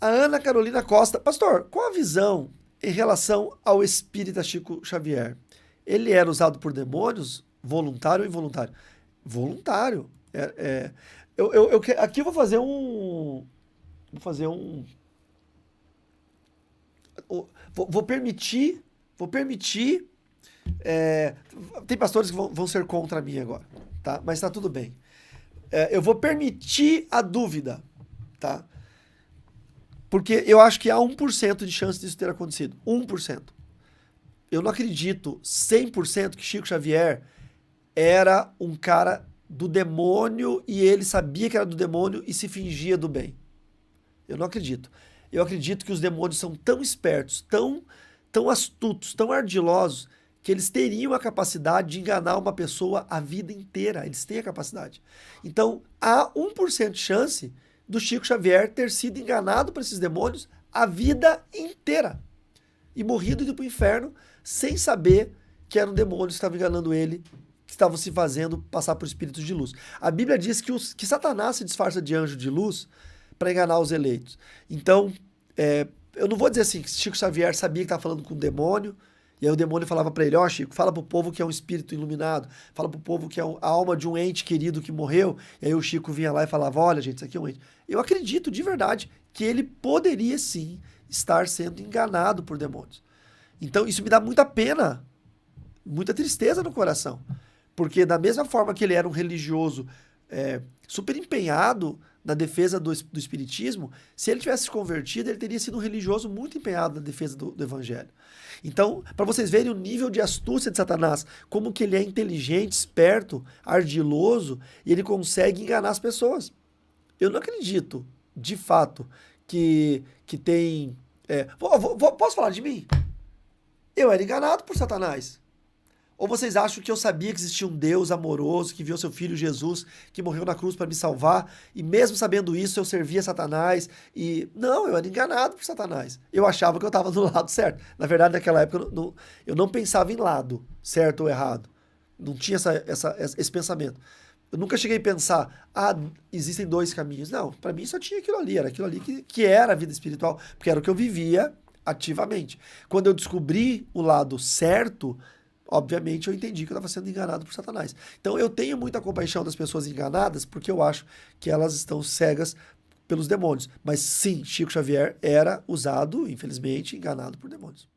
A Ana Carolina Costa. Pastor, qual a visão em relação ao espírita Chico Xavier? Ele era usado por demônios, voluntário ou involuntário? Voluntário. Aqui eu vou fazer um. Vou fazer um. Vou permitir. Vou permitir. é, Tem pastores que vão ser contra mim agora, tá? Mas tá tudo bem. Eu vou permitir a dúvida, tá? Porque eu acho que há 1% de chance disso ter acontecido. 1%. Eu não acredito 100% que Chico Xavier era um cara do demônio e ele sabia que era do demônio e se fingia do bem. Eu não acredito. Eu acredito que os demônios são tão espertos, tão astutos, tão ardilosos, que eles teriam a capacidade de enganar uma pessoa a vida inteira. Eles têm a capacidade. Então, há 1% de chance do Chico Xavier ter sido enganado por esses demônios a vida inteira. E morrido e ido para o inferno sem saber que eram demônios que estavam enganando ele, que estavam se fazendo passar por espíritos de luz. A Bíblia diz que Satanás se disfarça de anjo de luz para enganar os eleitos. Então, eu não vou dizer assim que Chico Xavier sabia que estava falando com um demônio, e aí o demônio falava para ele, ó Chico, fala pro povo que é um espírito iluminado, fala pro povo que é a alma de um ente querido que morreu, e aí o Chico vinha lá e falava, olha gente, isso aqui é um ente. Eu acredito de verdade que ele poderia sim estar sendo enganado por demônios. Então isso me dá muita pena, muita tristeza no coração, porque da mesma forma que ele era um religioso super empenhado na defesa do espiritismo, se ele tivesse se convertido, ele teria sido um religioso muito empenhado na defesa do evangelho. Então, para vocês verem o nível de astúcia de Satanás, como que ele é inteligente, esperto, ardiloso, e ele consegue enganar as pessoas. Eu não acredito, de fato, que tem... posso falar de mim? Eu era enganado por Satanás. Ou vocês acham que eu sabia que existia um Deus amoroso, que enviou seu filho Jesus, que morreu na cruz para me salvar, e mesmo sabendo isso eu servia Satanás, e... Não, eu era enganado por Satanás. Eu achava que eu estava do lado certo. Na verdade, naquela época, eu não pensava em lado, certo ou errado. Não tinha esse pensamento. Eu nunca cheguei a pensar, existem dois caminhos. Não, para mim só tinha aquilo ali, era aquilo ali que era a vida espiritual, porque era o que eu vivia ativamente. Quando eu descobri o lado certo, obviamente eu entendi que eu estava sendo enganado por Satanás. Então eu tenho muita compaixão das pessoas enganadas, porque eu acho que elas estão cegas pelos demônios. Mas sim, Chico Xavier era usado, infelizmente, enganado por demônios.